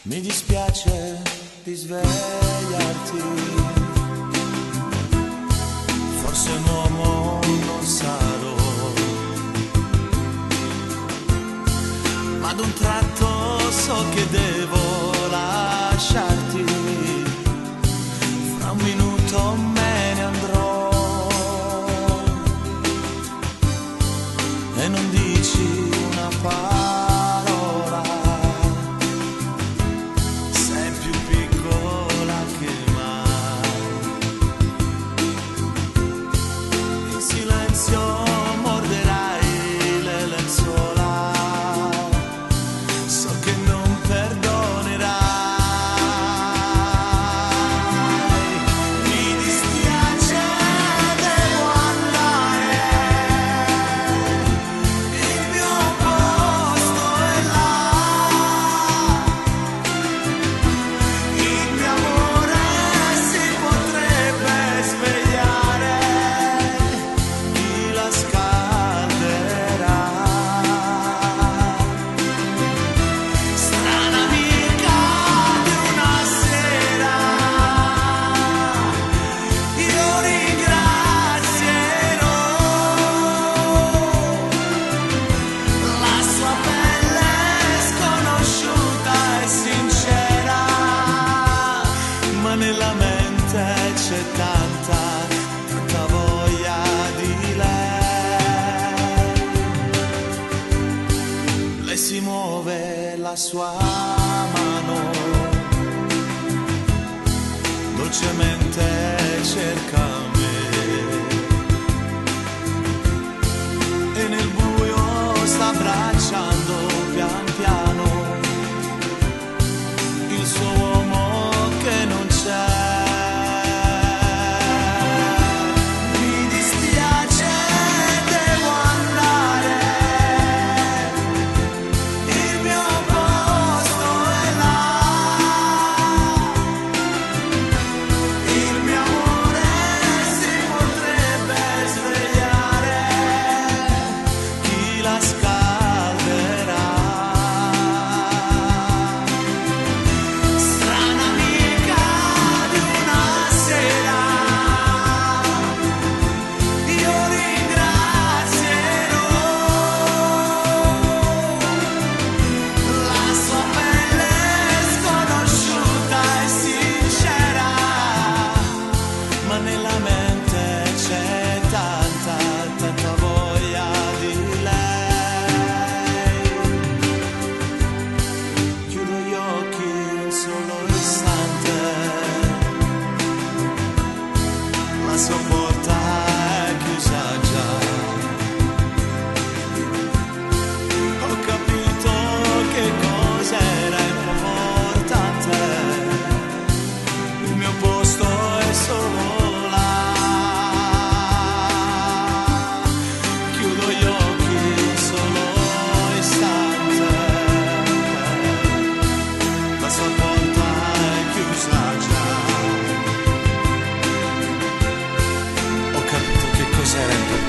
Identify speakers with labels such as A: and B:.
A: Mi dispiace di svegliarti, forse un uomo non sarò, ma ad un tratto so che devo lasciarti, fra un minuto me ne andrò e non dici una parola. Nella mente c'è tanta voglia di lei. Lei si muove, la sua mano dolcemente cerca me e nel buio sta abbracciando pian piano il suo uomo che non c'è. Mi dispiace, devo andare, il mio posto è là, il mio amore si potrebbe svegliare, chi la scalderà? La sua porta è chiusa già. Ho capito che cos'era importante. Il mio posto è solo là. Chiudo gli occhi un solo istante. La sua porta è chiusa già. Cos'era importante.